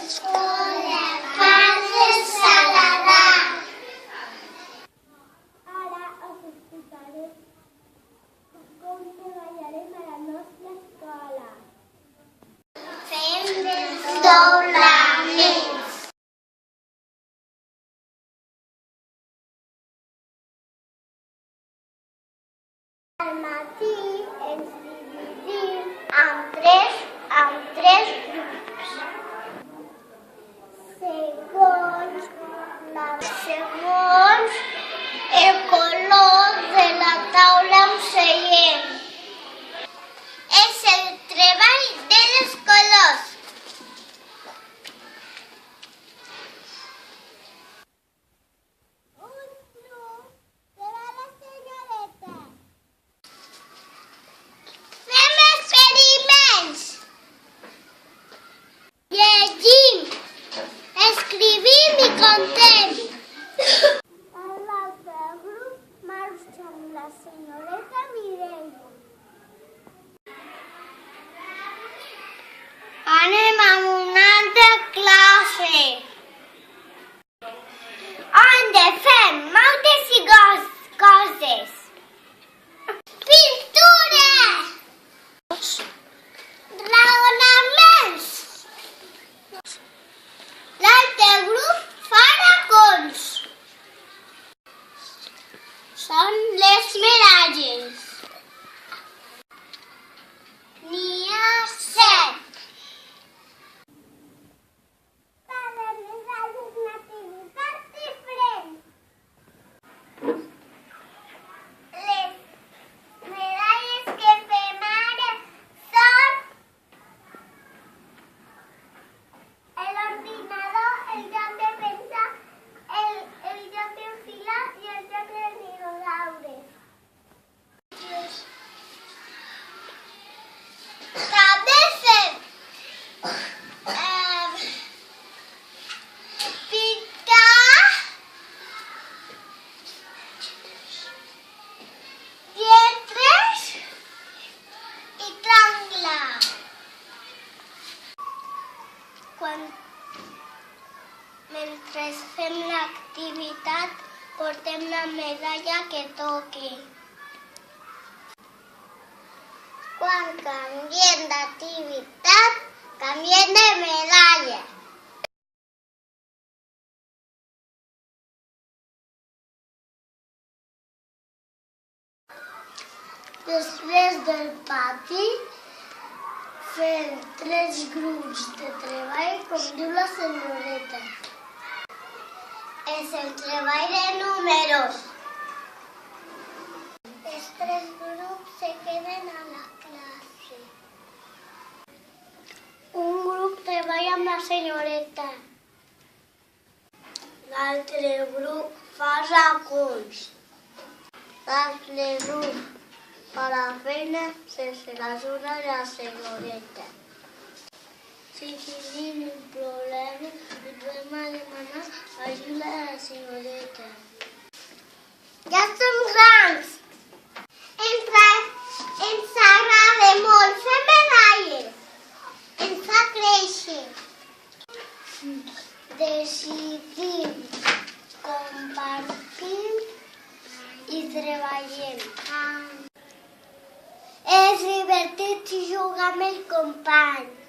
Escola Padre Saladà. Ara us explicaré com treballarem a la nostra escola. Fem desdoblaments. Al matí ens dividim en tres grups. Segons el color de la taula on seiem. És el treball dels colors. Un grup que va a la senyoreta. Fem experiments. Llegim, escrivim i contem. L'altre grup marxa amb la senyoreta Mireia. Anem a una altra classe, on de fem moltes i coses. Pintura, raonaments. L'altre grup fa racons. Són les medalles. N'hi ha 7. Cada medalla és una activitat diferent. Les medalles que fem ara són L'ordinador, el joc de pensar, el joc d'enfilar i el joc dels dinosaures. també fem pintar, lletres i triangle. Mentre fem l'activitat, portem la medalla que toqui. Quan canviem d'activitat, canviem de medalla. Després del pati, fem 3 grups de treball, com diu la senyoreta. És el treball de números. Els 3 grups se queden a la classe. Un grup treballa amb la senyoreta. L'altre grup fa racons. L'altre grup fa la feina sense l'ajuda de la senyoreta. Si tenim un problema, podem demanar ajuda a la senyoreta. Ja som grans! Ens agrada molt fer medalles. Ens fa créixer. Decidim, compartim i treballem. És divertit jugar amb els companys.